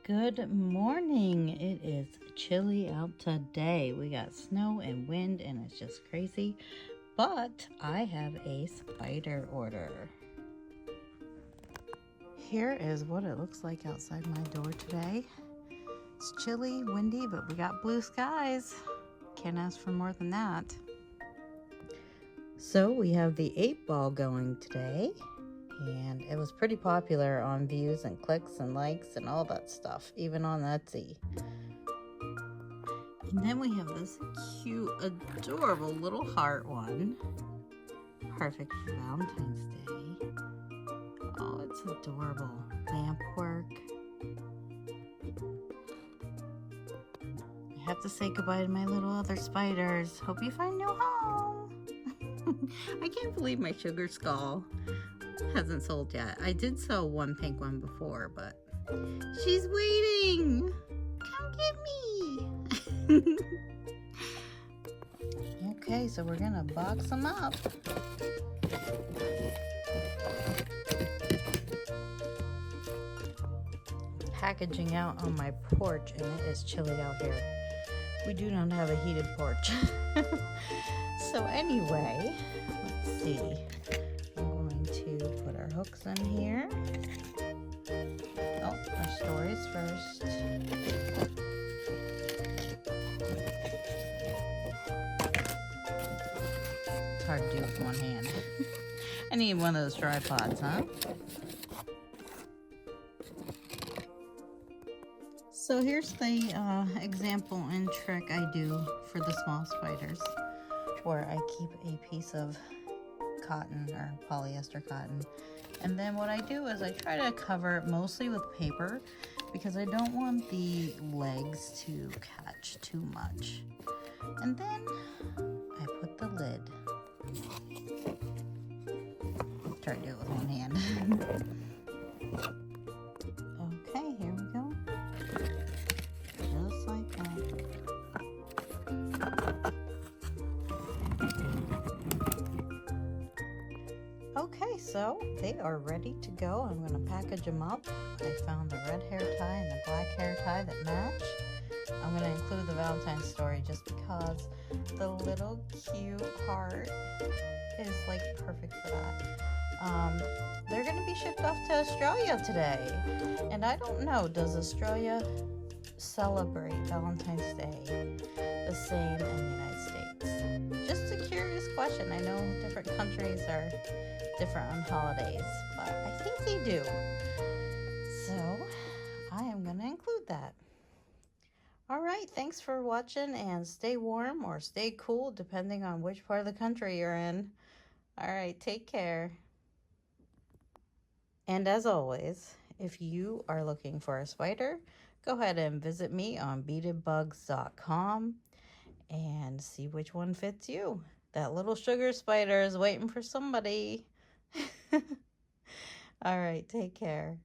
Good morning. It is chilly out today. We got snow and wind and it's just crazy, but I have a spider order. Here is what it looks like outside my door today. It's chilly, windy, but we got blue skies. Can't ask for more than that. So we have the 8-ball going today. And it was pretty popular on views and clicks and likes and all that stuff, even on Etsy. And then we have this cute, adorable little heart one. Perfect for Valentine's Day. Oh, it's adorable. Lamp work. I have to say goodbye to my little other spiders. Hope you find new home. I can't believe my sugar skull hasn't sold yet. I did sell one pink one before, but she's waiting. Come get me. Okay, so we're gonna box them up. Packaging out on my porch, and it is chilly out here. We do not have a heated porch. So anyway, let's see. Put our hooks in here. Oh, our stories first. It's hard to do with one hand. I need one of those tripods, huh? So here's the example and trick I do for the small spiders, where I keep a piece of cotton or polyester cotton, and then what I do is I try to cover it mostly with paper because I don't want the legs to catch too much. And then I put the lid. Try to do it with one hand. Okay, here we go. Just like that. Okay, so they are ready to go. I'm going to package them up. I found the red hair tie and the black hair tie that match. I'm going to include the Valentine's story just because the little cute heart is like perfect for that. They're going to be shipped off to Australia today. And I don't know, does Australia celebrate Valentine's Day the same in the United States? Just a curious question. I know different countries are different on holidays, but I think they do. So I am going to include that. All right, thanks for watching, and stay warm or stay cool depending on which part of the country you're in. All right, take care. And as always, if you are looking for a spider, go ahead and visit me on beadedbugs.com and see which one fits you. That little sugar spider is waiting for somebody. All right, take care.